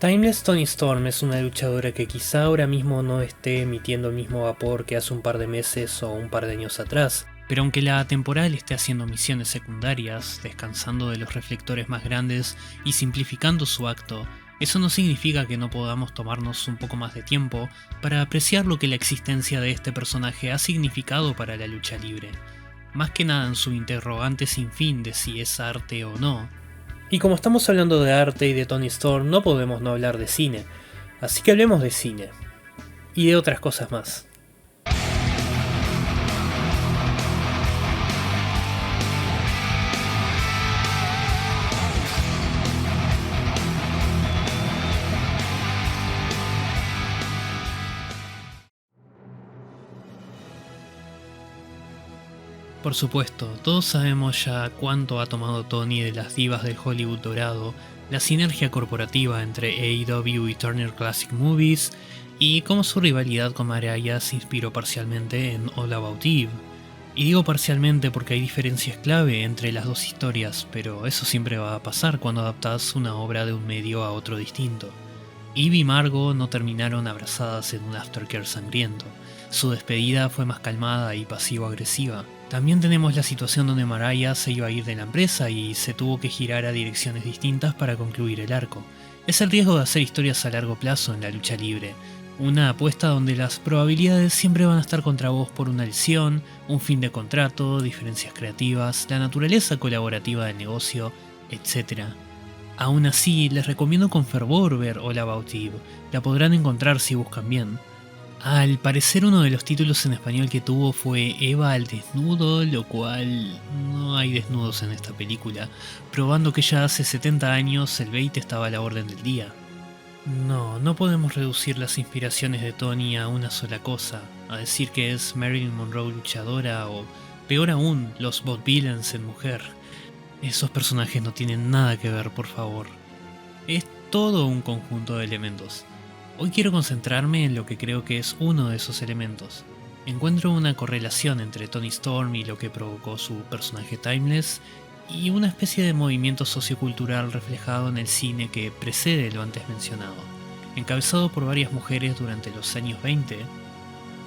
Timeless Toni Storm es una luchadora que quizá ahora mismo no esté emitiendo el mismo vapor que hace un par de meses o un par de años atrás, pero aunque la temporal esté haciendo misiones secundarias, descansando de los reflectores más grandes y simplificando su acto, eso no significa que no podamos tomarnos un poco más de tiempo para apreciar lo que la existencia de este personaje ha significado para la lucha libre, más que nada en su interrogante sin fin de si es arte o no. Y como estamos hablando de arte y de Toni Storm, no podemos no hablar de cine, así que hablemos de cine, y de otras cosas más. Por supuesto, todos sabemos ya cuánto ha tomado Tony de las divas del Hollywood dorado, la sinergia corporativa entre AEW y Turner Classic Movies, y cómo su rivalidad con Mariah se inspiró parcialmente en All About Eve. Y digo parcialmente porque hay diferencias clave entre las dos historias, pero eso siempre va a pasar cuando adaptas una obra de un medio a otro distinto. Eve y Margo no terminaron abrazadas en un aftercare sangriento. Su despedida fue más calmada y pasivo-agresiva. También tenemos la situación donde Mariah se iba a ir de la empresa y se tuvo que girar a direcciones distintas para concluir el arco. Es el riesgo de hacer historias a largo plazo en la lucha libre. Una apuesta donde las probabilidades siempre van a estar contra vos por una lesión, un fin de contrato, diferencias creativas, la naturaleza colaborativa del negocio, etc. Aún así, les recomiendo con fervor ver All About Eve. La podrán encontrar si buscan bien. Al parecer uno de los títulos en español que tuvo fue Eva al desnudo, lo cual no hay desnudos en esta película, probando que ya hace 70 años el bait estaba a la orden del día. No podemos reducir las inspiraciones de Tony a una sola cosa, a decir que es Marilyn Monroe luchadora o, peor aún, los vaudevillains en mujer. Esos personajes no tienen nada que ver, por favor. Es todo un conjunto de elementos. Hoy quiero concentrarme en lo que creo que es uno de esos elementos. Encuentro una correlación entre Toni Storm y lo que provocó su personaje Timeless, y una especie de movimiento sociocultural reflejado en el cine que precede lo antes mencionado. Encabezado por varias mujeres durante los años 20,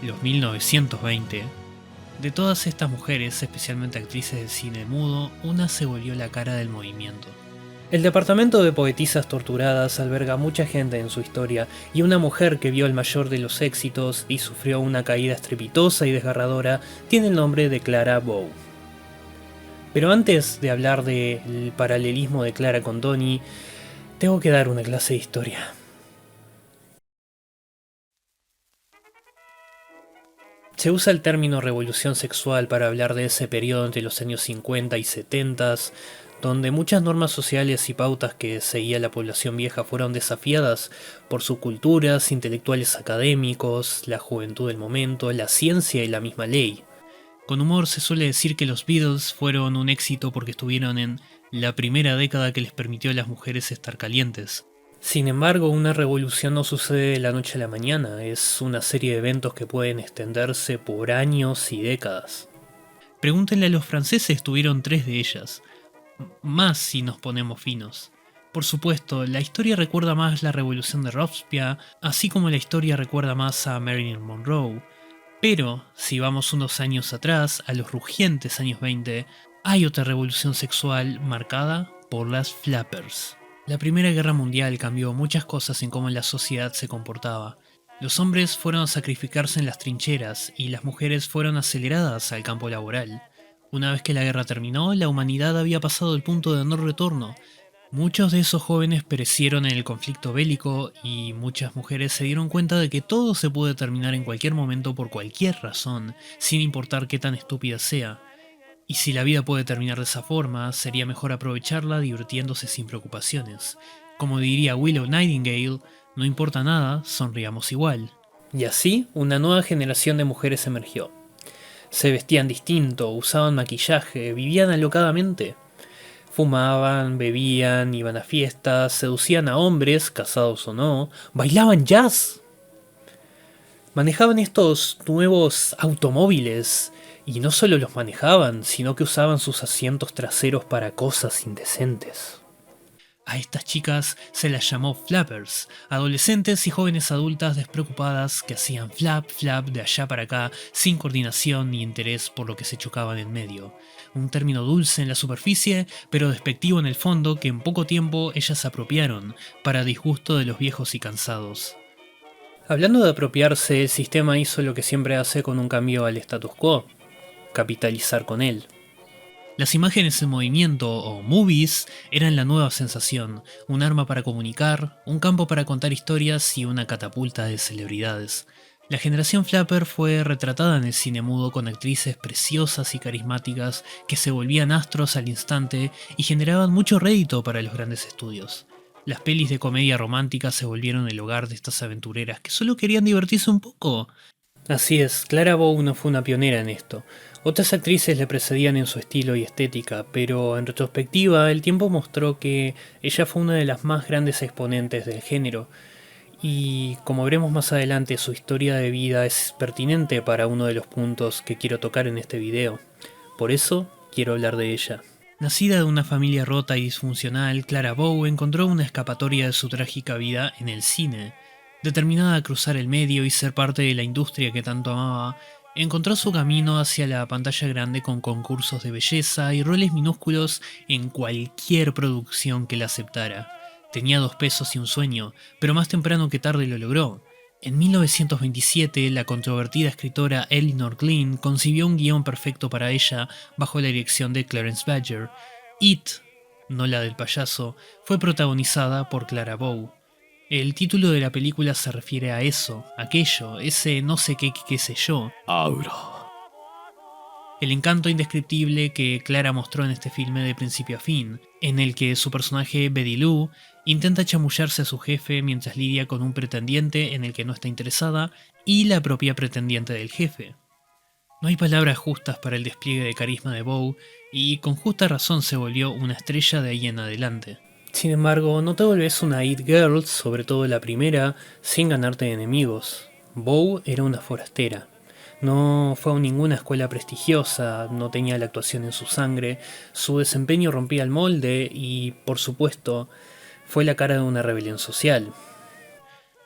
los 1920, de todas estas mujeres, especialmente actrices del cine mudo, una se volvió la cara del movimiento. El departamento de poetisas torturadas alberga mucha gente en su historia, y una mujer que vio el mayor de los éxitos y sufrió una caída estrepitosa y desgarradora tiene el nombre de Clara Bow. Pero antes de hablar del paralelismo de Clara con Tony, tengo que dar una clase de historia. Se usa el término revolución sexual para hablar de ese periodo entre los años 50 y 70, donde muchas normas sociales y pautas que seguía la población vieja fueron desafiadas por subculturas, intelectuales académicos, la juventud del momento, la ciencia y la misma ley. Con humor se suele decir que los Beatles fueron un éxito porque estuvieron en la primera década que les permitió a las mujeres estar calientes. Sin embargo, una revolución no sucede de la noche a la mañana, es una serie de eventos que pueden extenderse por años y décadas. Pregúntenle a los franceses, tuvieron 3 de ellas. Más si nos ponemos finos. Por supuesto, la historia recuerda más la revolución de Robespierre, así como la historia recuerda más a Marilyn Monroe. Pero, si vamos unos años atrás, a los rugientes años 20, hay otra revolución sexual marcada por las flappers. La Primera Guerra Mundial cambió muchas cosas en cómo la sociedad se comportaba. Los hombres fueron a sacrificarse en las trincheras y las mujeres fueron aceleradas al campo laboral. Una vez que la guerra terminó, la humanidad había pasado el punto de no retorno. Muchos de esos jóvenes perecieron en el conflicto bélico y muchas mujeres se dieron cuenta de que todo se puede terminar en cualquier momento por cualquier razón, sin importar qué tan estúpida sea. Y si la vida puede terminar de esa forma, sería mejor aprovecharla divirtiéndose sin preocupaciones. Como diría Willow Nightingale, no importa nada, sonriamos igual. Y así, una nueva generación de mujeres emergió. Se vestían distinto, usaban maquillaje, vivían alocadamente. Fumaban, bebían, iban a fiestas, seducían a hombres, casados o no, bailaban jazz. Manejaban estos nuevos automóviles, y no solo los manejaban, sino que usaban sus asientos traseros para cosas indecentes. A estas chicas se las llamó flappers, adolescentes y jóvenes adultas despreocupadas que hacían flap flap de allá para acá sin coordinación ni interés por lo que se chocaban en medio. Un término dulce en la superficie, pero despectivo en el fondo que en poco tiempo ellas apropiaron, para disgusto de los viejos y cansados. Hablando de apropiarse, el sistema hizo lo que siempre hace con un cambio al status quo: capitalizar con él. Las imágenes en movimiento, o movies, eran la nueva sensación, un arma para comunicar, un campo para contar historias y una catapulta de celebridades. La generación Flapper fue retratada en el cine mudo con actrices preciosas y carismáticas que se volvían astros al instante y generaban mucho rédito para los grandes estudios. Las pelis de comedia romántica se volvieron el hogar de estas aventureras que solo querían divertirse un poco. Así es, Clara Bow no fue una pionera en esto. Otras actrices le precedían en su estilo y estética, pero en retrospectiva el tiempo mostró que ella fue una de las más grandes exponentes del género. Y como veremos más adelante, su historia de vida es pertinente para uno de los puntos que quiero tocar en este video. Por eso quiero hablar de ella. Nacida de una familia rota y disfuncional, Clara Bow encontró una escapatoria de su trágica vida en el cine. Determinada a cruzar el medio y ser parte de la industria que tanto amaba, encontró su camino hacia la pantalla grande con concursos de belleza y roles minúsculos en cualquier producción que la aceptara. Tenía 2 pesos y un sueño, pero más temprano que tarde lo logró. En 1927, la controvertida escritora Elinor Glyn concibió un guión perfecto para ella bajo la dirección de Clarence Badger. It, no la del payaso, fue protagonizada por Clara Bow. El título de la película se refiere a eso, aquello, ese no sé qué sé yo. Aura. El encanto indescriptible que Clara mostró en este filme de principio a fin, en el que su personaje Betty Lou intenta chamullarse a su jefe mientras lidia con un pretendiente en el que no está interesada y la propia pretendiente del jefe. No hay palabras justas para el despliegue de carisma de Bow y con justa razón se volvió una estrella de ahí en adelante. Sin embargo, no te volvés una It Girl, sobre todo la primera, sin ganarte enemigos. Bow era una forastera. No fue a ninguna escuela prestigiosa, no tenía la actuación en su sangre, su desempeño rompía el molde y, por supuesto, fue la cara de una rebelión social.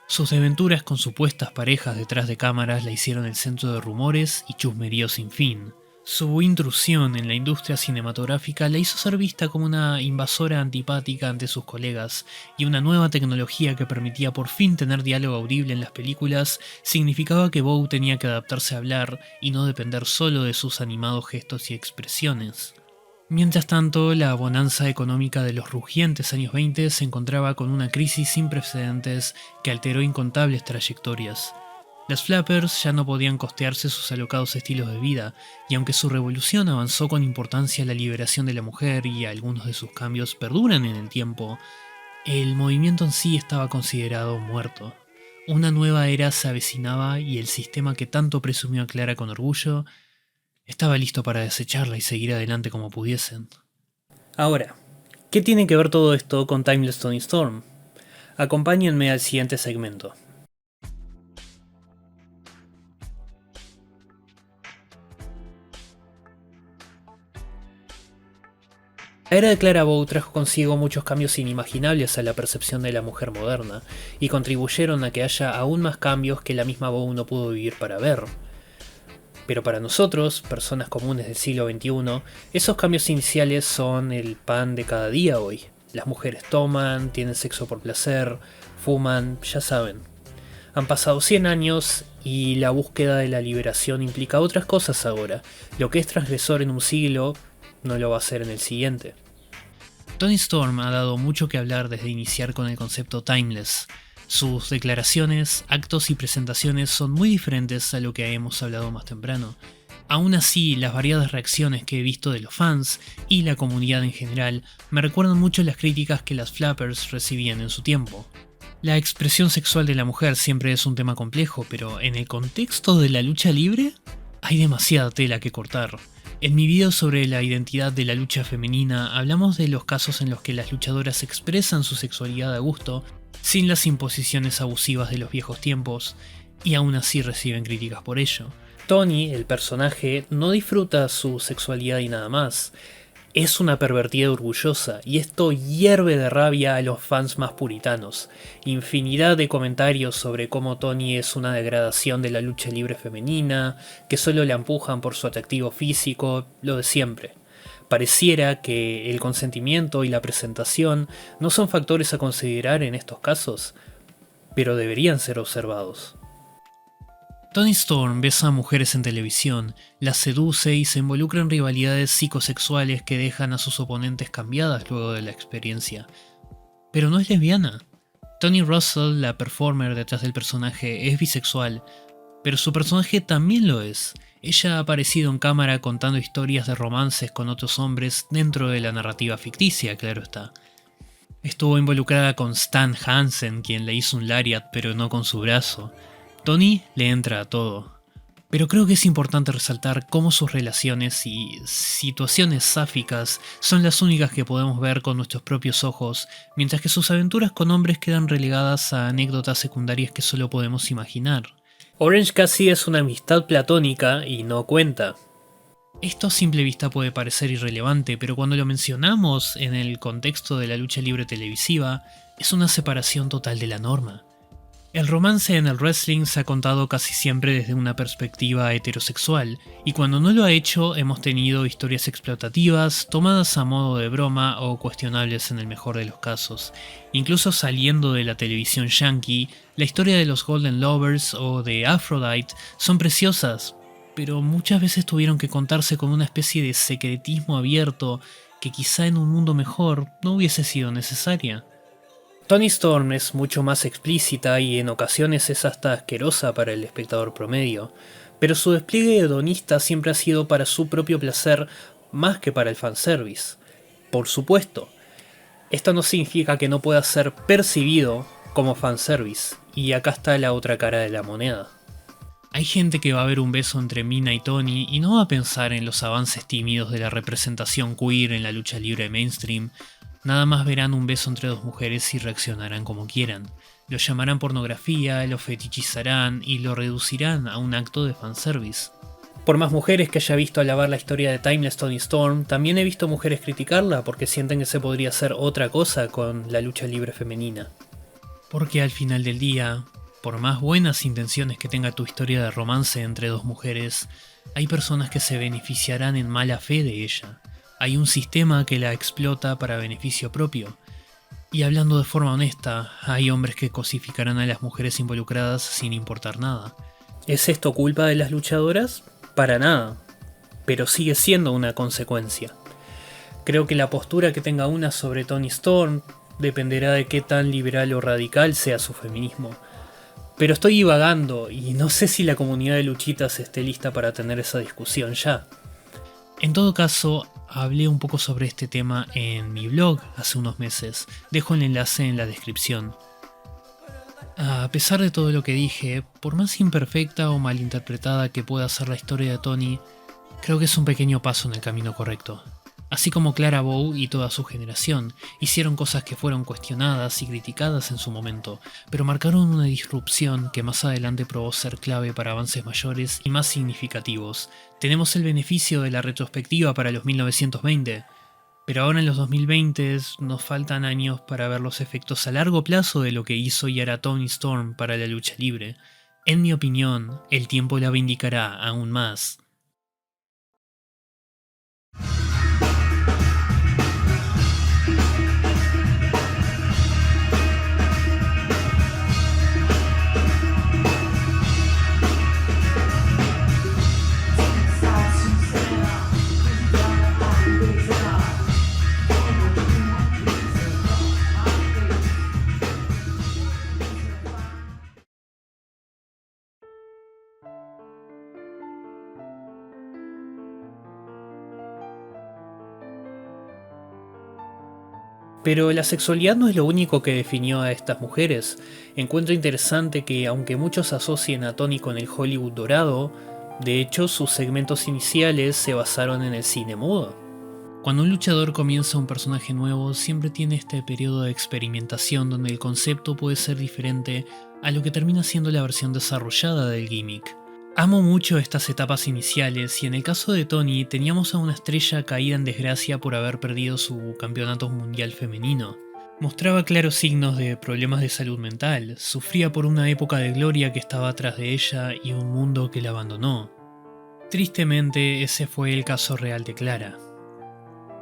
Sus desventuras con supuestas parejas detrás de cámaras la hicieron el centro de rumores y chusmeríos sin fin. Su intrusión en la industria cinematográfica la hizo ser vista como una invasora antipática ante sus colegas, y una nueva tecnología que permitía por fin tener diálogo audible en las películas significaba que Bow tenía que adaptarse a hablar y no depender solo de sus animados gestos y expresiones. Mientras tanto, la bonanza económica de los rugientes años 20 se encontraba con una crisis sin precedentes que alteró incontables trayectorias. Las Flappers ya no podían costearse sus alocados estilos de vida, y aunque su revolución avanzó con importancia la liberación de la mujer y algunos de sus cambios perduran en el tiempo, el movimiento en sí estaba considerado muerto. Una nueva era se avecinaba y el sistema que tanto presumió a Clara con orgullo estaba listo para desecharla y seguir adelante como pudiesen. Ahora, ¿qué tiene que ver todo esto con Timeless Toni Storm? Acompáñenme al siguiente segmento. La era de Clara Bow trajo consigo muchos cambios inimaginables a la percepción de la mujer moderna, y contribuyeron a que haya aún más cambios que la misma Bow no pudo vivir para ver. Pero para nosotros, personas comunes del siglo XXI, esos cambios iniciales son el pan de cada día hoy. Las mujeres toman, tienen sexo por placer, fuman, ya saben. Han pasado 100 años y la búsqueda de la liberación implica otras cosas ahora. Lo que es transgresor en un siglo no lo va a ser en el siguiente. Toni Storm ha dado mucho que hablar desde iniciar con el concepto Timeless. Sus declaraciones, actos y presentaciones son muy diferentes a lo que hemos hablado más temprano. Aún así, las variadas reacciones que he visto de los fans y la comunidad en general me recuerdan mucho las críticas que las Flappers recibían en su tiempo. La expresión sexual de la mujer siempre es un tema complejo, pero en el contexto de la lucha libre, hay demasiada tela que cortar. En mi video sobre la identidad de la lucha femenina hablamos de los casos en los que las luchadoras expresan su sexualidad a gusto, sin las imposiciones abusivas de los viejos tiempos, y aún así reciben críticas por ello. Toni, el personaje, no disfruta su sexualidad y nada más. Es una pervertida orgullosa, y esto hierve de rabia a los fans más puritanos. Infinidad de comentarios sobre cómo Toni es una degradación de la lucha libre femenina, que solo la empujan por su atractivo físico, lo de siempre. Pareciera que el consentimiento y la presentación no son factores a considerar en estos casos, pero deberían ser observados. Toni Storm besa a mujeres en televisión, las seduce y se involucra en rivalidades psicosexuales que dejan a sus oponentes cambiadas luego de la experiencia. Pero no es lesbiana. Toni Russell, la performer detrás del personaje, es bisexual, pero su personaje también lo es. Ella ha aparecido en cámara contando historias de romances con otros hombres dentro de la narrativa ficticia, claro está. Estuvo involucrada con Stan Hansen, quien le hizo un lariat pero no con su brazo. Toni le entra a todo, pero creo que es importante resaltar cómo sus relaciones y situaciones sáficas son las únicas que podemos ver con nuestros propios ojos, mientras que sus aventuras con hombres quedan relegadas a anécdotas secundarias que solo podemos imaginar. Orange Cassidy es una amistad platónica y no cuenta. Esto a simple vista puede parecer irrelevante, pero cuando lo mencionamos en el contexto de la lucha libre televisiva, es una separación total de la norma. El romance en el wrestling se ha contado casi siempre desde una perspectiva heterosexual, y cuando no lo ha hecho hemos tenido historias explotativas, tomadas a modo de broma o cuestionables en el mejor de los casos. Incluso saliendo de la televisión yankee, la historia de los Golden Lovers o de Aphrodite son preciosas, pero muchas veces tuvieron que contarse con una especie de secretismo abierto que quizá en un mundo mejor no hubiese sido necesaria. Toni Storm es mucho más explícita y en ocasiones es hasta asquerosa para el espectador promedio, pero su despliegue hedonista siempre ha sido para su propio placer más que para el fanservice. Por supuesto, esto no significa que no pueda ser percibido como fanservice, y acá está la otra cara de la moneda. Hay gente que va a ver un beso entre Mina y Toni y no va a pensar en los avances tímidos de la representación queer en la lucha libre mainstream. Nada más verán un beso entre dos mujeres y reaccionarán como quieran. Lo llamarán pornografía, lo fetichizarán y lo reducirán a un acto de fanservice. Por más mujeres que haya visto alabar la historia de Timeless Toni Storm, también he visto mujeres criticarla porque sienten que se podría hacer otra cosa con la lucha libre femenina. Porque al final del día, por más buenas intenciones que tenga tu historia de romance entre dos mujeres, hay personas que se beneficiarán en mala fe de ella. Hay un sistema que la explota para beneficio propio. Y hablando de forma honesta, hay hombres que cosificarán a las mujeres involucradas sin importar nada. ¿Es esto culpa de las luchadoras? Para nada. Pero sigue siendo una consecuencia. Creo que la postura que tenga una sobre Toni Storm dependerá de qué tan liberal o radical sea su feminismo. Pero estoy divagando y no sé si la comunidad de luchitas esté lista para tener esa discusión ya. En todo caso, hablé un poco sobre este tema en mi blog hace unos meses. Dejo el enlace en la descripción. A pesar de todo lo que dije, por más imperfecta o malinterpretada que pueda ser la historia de Toni, creo que es un pequeño paso en el camino correcto. Así como Clara Bow y toda su generación hicieron cosas que fueron cuestionadas y criticadas en su momento, pero marcaron una disrupción que más adelante probó ser clave para avances mayores y más significativos. Tenemos el beneficio de la retrospectiva para los 1920, pero ahora en los 2020 nos faltan años para ver los efectos a largo plazo de lo que hizo y hará Toni Storm para la lucha libre. En mi opinión, el tiempo la vindicará aún más. Pero la sexualidad no es lo único que definió a estas mujeres. Encuentro interesante que, aunque muchos asocien a Toni con el Hollywood dorado, de hecho sus segmentos iniciales se basaron en el cine mudo. Cuando un luchador comienza un personaje nuevo, siempre tiene este periodo de experimentación donde el concepto puede ser diferente a lo que termina siendo la versión desarrollada del gimmick. Amo mucho estas etapas iniciales y en el caso de Toni teníamos a una estrella caída en desgracia por haber perdido su campeonato mundial femenino. Mostraba claros signos de problemas de salud mental, sufría por una época de gloria que estaba atrás de ella y un mundo que la abandonó. Tristemente, ese fue el caso real de Clara.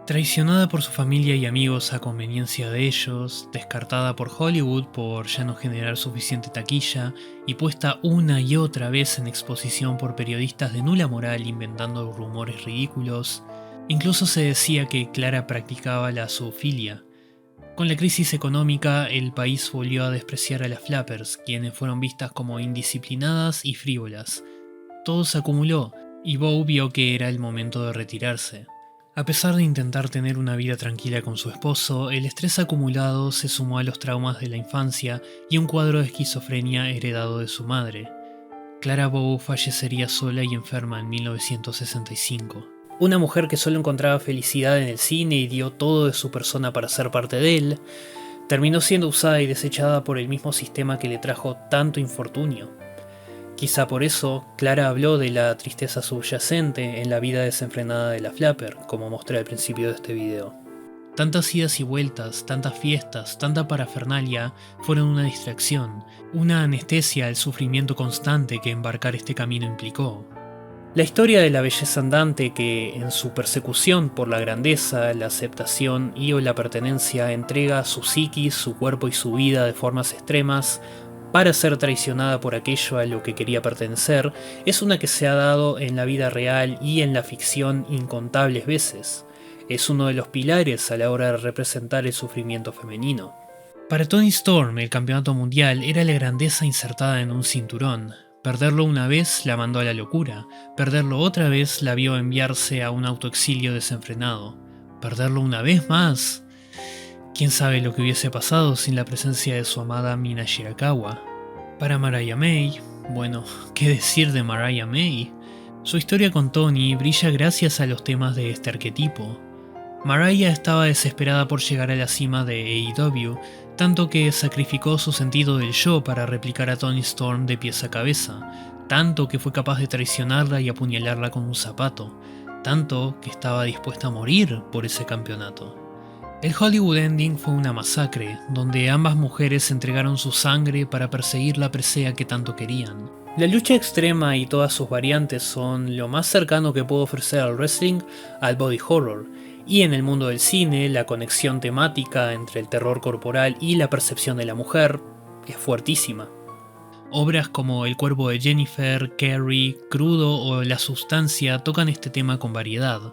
Traicionada por su familia y amigos a conveniencia de ellos, descartada por Hollywood por ya no generar suficiente taquilla y puesta una y otra vez en exposición por periodistas de nula moral inventando rumores ridículos, incluso se decía que Clara practicaba la zoofilia. Con la crisis económica, el país volvió a despreciar a las Flappers, quienes fueron vistas como indisciplinadas y frívolas. Todo se acumuló, y Bow vio que era el momento de retirarse. A pesar de intentar tener una vida tranquila con su esposo, el estrés acumulado se sumó a los traumas de la infancia y un cuadro de esquizofrenia heredado de su madre. Clara Bow fallecería sola y enferma en 1965. Una mujer que solo encontraba felicidad en el cine y dio todo de su persona para ser parte de él, terminó siendo usada y desechada por el mismo sistema que le trajo tanto infortunio. Quizá por eso, Clara habló de la tristeza subyacente en la vida desenfrenada de la Flapper, como mostré al principio de este video. Tantas idas y vueltas, tantas fiestas, tanta parafernalia fueron una distracción, una anestesia al sufrimiento constante que embarcar este camino implicó. La historia de la belleza andante que, en su persecución por la grandeza, la aceptación y o la pertenencia, entrega su psiquis, su cuerpo y su vida de formas extremas, para ser traicionada por aquello a lo que quería pertenecer, es una que se ha dado en la vida real y en la ficción incontables veces. Es uno de los pilares a la hora de representar el sufrimiento femenino. Para Toni Storm, el campeonato mundial era la grandeza insertada en un cinturón. Perderlo una vez la mandó a la locura, perderlo otra vez la vio enviarse a un autoexilio desenfrenado. Perderlo una vez más... Quién sabe lo que hubiese pasado sin la presencia de su amada Mina Shirakawa. Para Mariah May, bueno, ¿qué decir de Mariah May? Su historia con Toni brilla gracias a los temas de este arquetipo. Mariah estaba desesperada por llegar a la cima de AEW, tanto que sacrificó su sentido del yo para replicar a Toni Storm de pies a cabeza, tanto que fue capaz de traicionarla y apuñalarla con un zapato, tanto que estaba dispuesta a morir por ese campeonato. El Hollywood Ending fue una masacre, donde ambas mujeres entregaron su sangre para perseguir la presea que tanto querían. La lucha extrema y todas sus variantes son lo más cercano que puede ofrecer al wrestling al body horror, y en el mundo del cine la conexión temática entre el terror corporal y la percepción de la mujer es fuertísima. Obras como El cuerpo de Jennifer, Carrie, Crudo o La sustancia tocan este tema con variedad.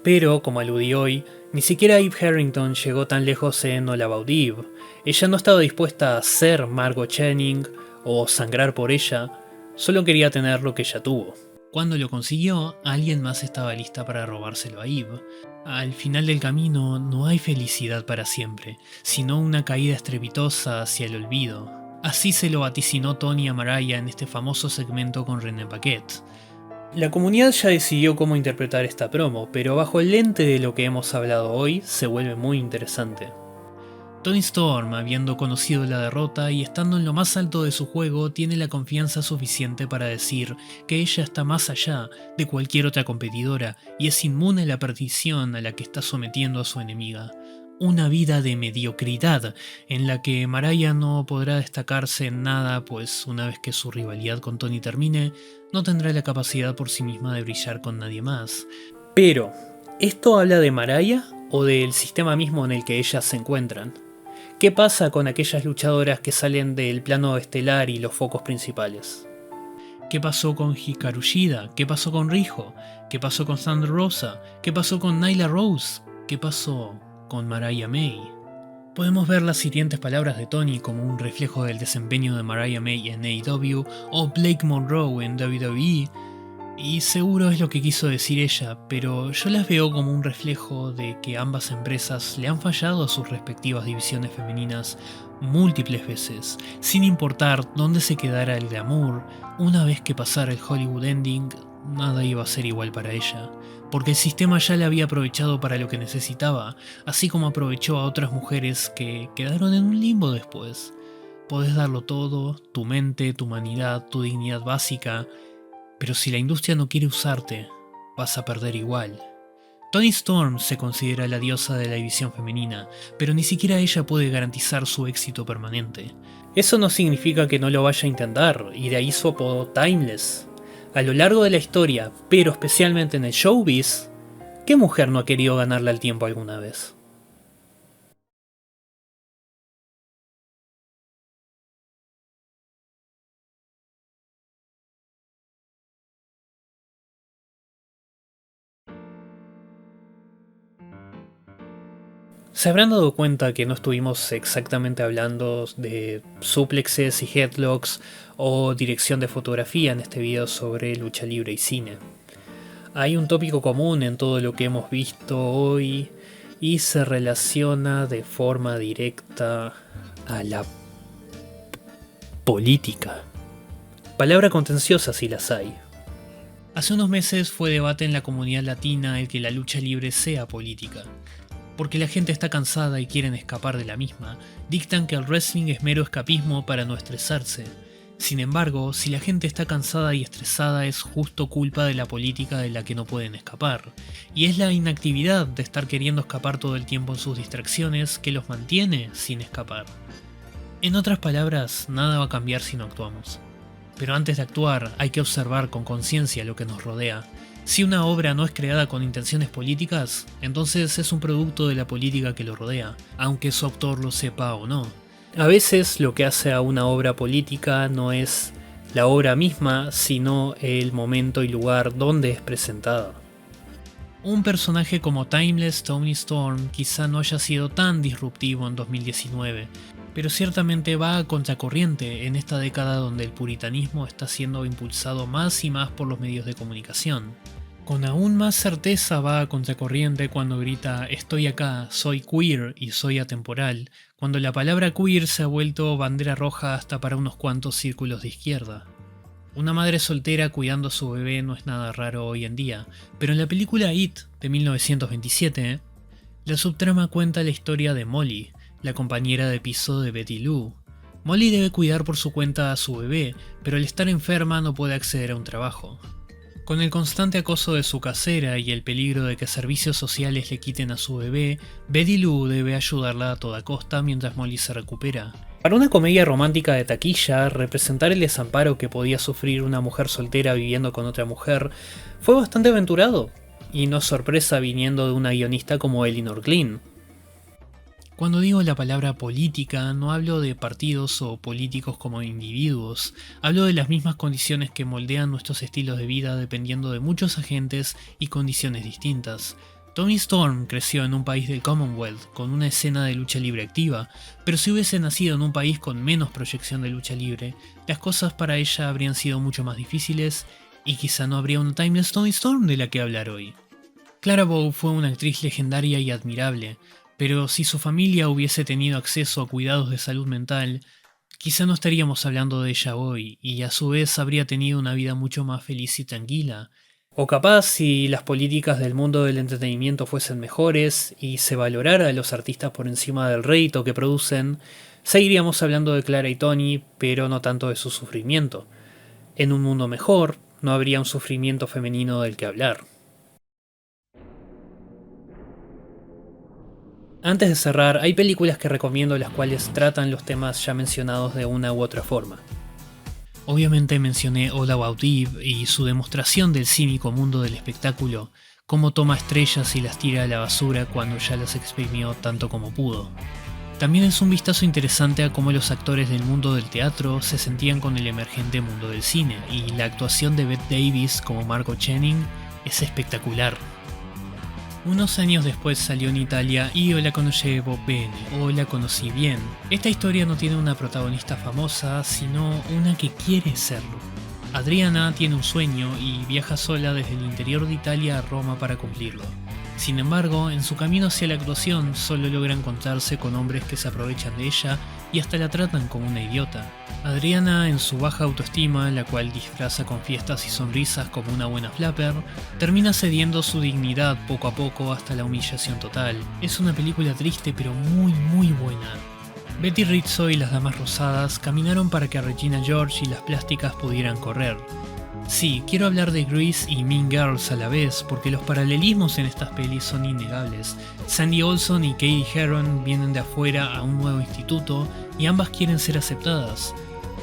Pero, como aludí hoy, ni siquiera Eve Harrington llegó tan lejos en All About Eve. Ella no estaba dispuesta a ser Margot Channing o sangrar por ella, solo quería tener lo que ella tuvo. Cuando lo consiguió, alguien más estaba lista para robárselo a Eve. Al final del camino no hay felicidad para siempre, sino una caída estrepitosa hacia el olvido. Así se lo vaticinó Toni a Mariah en este famoso segmento con René Paquette. La comunidad ya decidió cómo interpretar esta promo, pero bajo el lente de lo que hemos hablado hoy, se vuelve muy interesante. Toni Storm, habiendo conocido la derrota y estando en lo más alto de su juego, tiene la confianza suficiente para decir que ella está más allá de cualquier otra competidora y es inmune a la perdición a la que está sometiendo a su enemiga. Una vida de mediocridad, en la que Mariah no podrá destacarse en nada, pues una vez que su rivalidad con Toni termine, no tendrá la capacidad por sí misma de brillar con nadie más. Pero, ¿esto habla de Mariah o del sistema mismo en el que ellas se encuentran? ¿Qué pasa con aquellas luchadoras que salen del plano estelar y los focos principales? ¿Qué pasó con Hikaru Shida? ¿Qué pasó con Riho? ¿Qué pasó con Thunder Rosa? ¿Qué pasó con Nyla Rose? ¿Qué pasó con Mariah May? Podemos ver las siguientes palabras de Toni como un reflejo del desempeño de Mariah May en AEW o Blake Monroe en WWE, y seguro es lo que quiso decir ella, pero yo las veo como un reflejo de que ambas empresas le han fallado a sus respectivas divisiones femeninas múltiples veces, sin importar dónde se quedara el glamour. Una vez que pasara el Hollywood Ending, nada iba a ser igual para ella, porque el sistema ya la había aprovechado para lo que necesitaba, así como aprovechó a otras mujeres que quedaron en un limbo después. Podés darlo todo, tu mente, tu humanidad, tu dignidad básica, Pero si la industria no quiere usarte, vas a perder igual. Toni Storm se considera la diosa de la división femenina, pero ni siquiera ella puede garantizar su éxito permanente. Eso no significa que no lo vaya a intentar, y de ahí su apodo Timeless. A lo largo de la historia, pero especialmente en el showbiz, ¿qué mujer no ha querido ganarle al tiempo alguna vez? Se habrán dado cuenta que no estuvimos exactamente hablando de suplexes y headlocks o dirección de fotografía en este video sobre lucha libre y cine. Hay un tópico común en todo lo que hemos visto hoy y se relaciona de forma directa a la política. Palabra contenciosa si las hay. Hace unos meses fue debate en la comunidad latina el que la lucha libre sea política. Porque la gente está cansada y quieren escapar de la misma, dictan que el wrestling es mero escapismo para no estresarse. Sin embargo, si la gente está cansada y estresada es justo culpa de la política de la que no pueden escapar, y es la inactividad de estar queriendo escapar todo el tiempo en sus distracciones que los mantiene sin escapar. En otras palabras, nada va a cambiar si no actuamos. Pero antes de actuar hay que observar con conciencia lo que nos rodea. Si una obra no es creada con intenciones políticas, entonces es un producto de la política que lo rodea, aunque su autor lo sepa o no. A veces lo que hace a una obra política no es la obra misma, sino el momento y lugar donde es presentada. Un personaje como Timeless Toni Storm quizá no haya sido tan disruptivo en 2019, pero ciertamente va a contracorriente en esta década donde el puritanismo está siendo impulsado más y más por los medios de comunicación. Con aún más certeza va a contracorriente cuando grita "estoy acá, soy queer y soy atemporal", cuando la palabra queer se ha vuelto bandera roja hasta para unos cuantos círculos de izquierda. Una madre soltera cuidando a su bebé no es nada raro hoy en día, pero en la película It de 1927, la subtrama cuenta la historia de Molly, la compañera de piso de Betty Lou. Molly debe cuidar por su cuenta a su bebé, pero al estar enferma no puede acceder a un trabajo. Con el constante acoso de su casera y el peligro de que servicios sociales le quiten a su bebé, Betty Lou debe ayudarla a toda costa mientras Molly se recupera. Para una comedia romántica de taquilla, representar el desamparo que podía sufrir una mujer soltera viviendo con otra mujer fue bastante aventurado, y no es sorpresa viniendo de una guionista como Elinor Glyn. Cuando digo la palabra política, no hablo de partidos o políticos como individuos, hablo de las mismas condiciones que moldean nuestros estilos de vida dependiendo de muchos agentes y condiciones distintas. Toni Storm creció en un país del Commonwealth con una escena de lucha libre activa, pero si hubiese nacido en un país con menos proyección de lucha libre, las cosas para ella habrían sido mucho más difíciles y quizá no habría una Timeless Toni Storm de la que hablar hoy. Clara Bow fue una actriz legendaria y admirable, pero si su familia hubiese tenido acceso a cuidados de salud mental, quizá no estaríamos hablando de ella hoy, y a su vez habría tenido una vida mucho más feliz y tranquila. O capaz si las políticas del mundo del entretenimiento fuesen mejores y se valorara a los artistas por encima del rédito que producen, seguiríamos hablando de Clara y Toni, pero no tanto de su sufrimiento. En un mundo mejor, no habría un sufrimiento femenino del que hablar. Antes de cerrar, hay películas que recomiendo las cuales tratan los temas ya mencionados de una u otra forma. Obviamente mencioné All About Eve y su demostración del cínico mundo del espectáculo, cómo toma estrellas y las tira a la basura cuando ya las exprimió tanto como pudo. También es un vistazo interesante a cómo los actores del mundo del teatro se sentían con el emergente mundo del cine, y la actuación de Bette Davis como Margot Channing es espectacular. Unos años después salió en Italia Io la conoscevo bene, o La conocí bien. Esta historia no tiene una protagonista famosa, sino una que quiere serlo. Adriana tiene un sueño y viaja sola desde el interior de Italia a Roma para cumplirlo. Sin embargo, en su camino hacia la actuación solo logra encontrarse con hombres que se aprovechan de ella y hasta la tratan como una idiota. Adriana, en su baja autoestima, la cual disfraza con fiestas y sonrisas como una buena flapper, termina cediendo su dignidad poco a poco hasta la humillación total. Es una película triste pero muy buena. Betty Rizzo y las Damas Rosadas caminaron para que Regina George y las plásticas pudieran correr. Sí, quiero hablar de Grease y Mean Girls a la vez, porque los paralelismos en estas pelis son innegables. Sandy Olson y Katie Heron vienen de afuera a un nuevo instituto y ambas quieren ser aceptadas.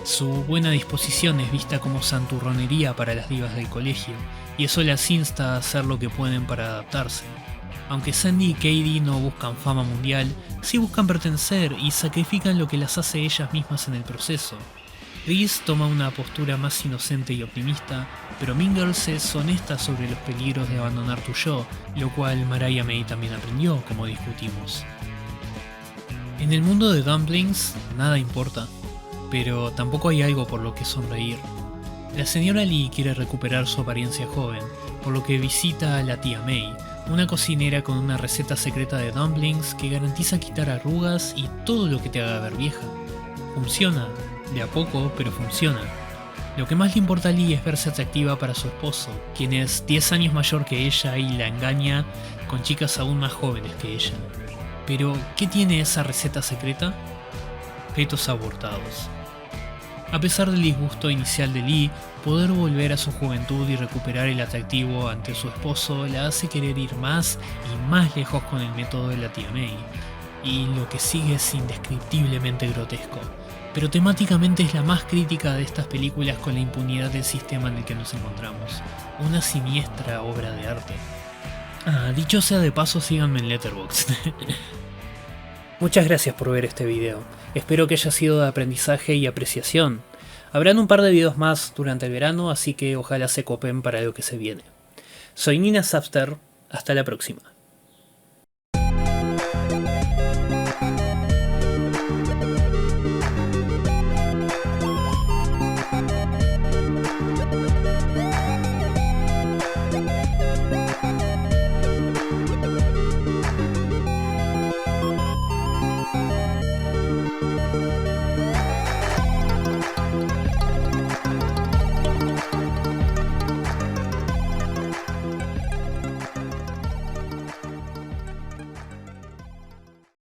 Su buena disposición es vista como santurronería para las divas del colegio, y eso las insta a hacer lo que pueden para adaptarse. Aunque Sandy y Katie no buscan fama mundial, sí buscan pertenecer y sacrifican lo que las hace ellas mismas en el proceso. Grease toma una postura más inocente y optimista, pero Mean Girls es honesta sobre los peligros de abandonar tu yo, lo cual Mariah May también aprendió, como discutimos. En el mundo de Dumplings, nada importa, pero tampoco hay algo por lo que sonreír. La señora Lee quiere recuperar su apariencia joven, por lo que visita a la tía May, una cocinera con una receta secreta de dumplings que garantiza quitar arrugas y todo lo que te haga ver vieja. Funciona, de a poco, pero funciona. Lo que más le importa a Lee es verse atractiva para su esposo, quien es 10 años mayor que ella y la engaña con chicas aún más jóvenes que ella. Pero, ¿qué tiene esa receta secreta? Fetos abortados. A pesar del disgusto inicial de Lee, poder volver a su juventud y recuperar el atractivo ante su esposo la hace querer ir más y más lejos con el método de la tía May. Y lo que sigue es indescriptiblemente grotesco, pero temáticamente es la más crítica de estas películas con la impunidad del sistema en el que nos encontramos. Una siniestra obra de arte. Dicho sea de paso, síganme en Letterboxd. Muchas gracias por ver este video, espero que haya sido de aprendizaje y apreciación. Habrán un par de videos más durante el verano, así que ojalá se copen para lo que se viene. Soy Nina Zapster, hasta la próxima.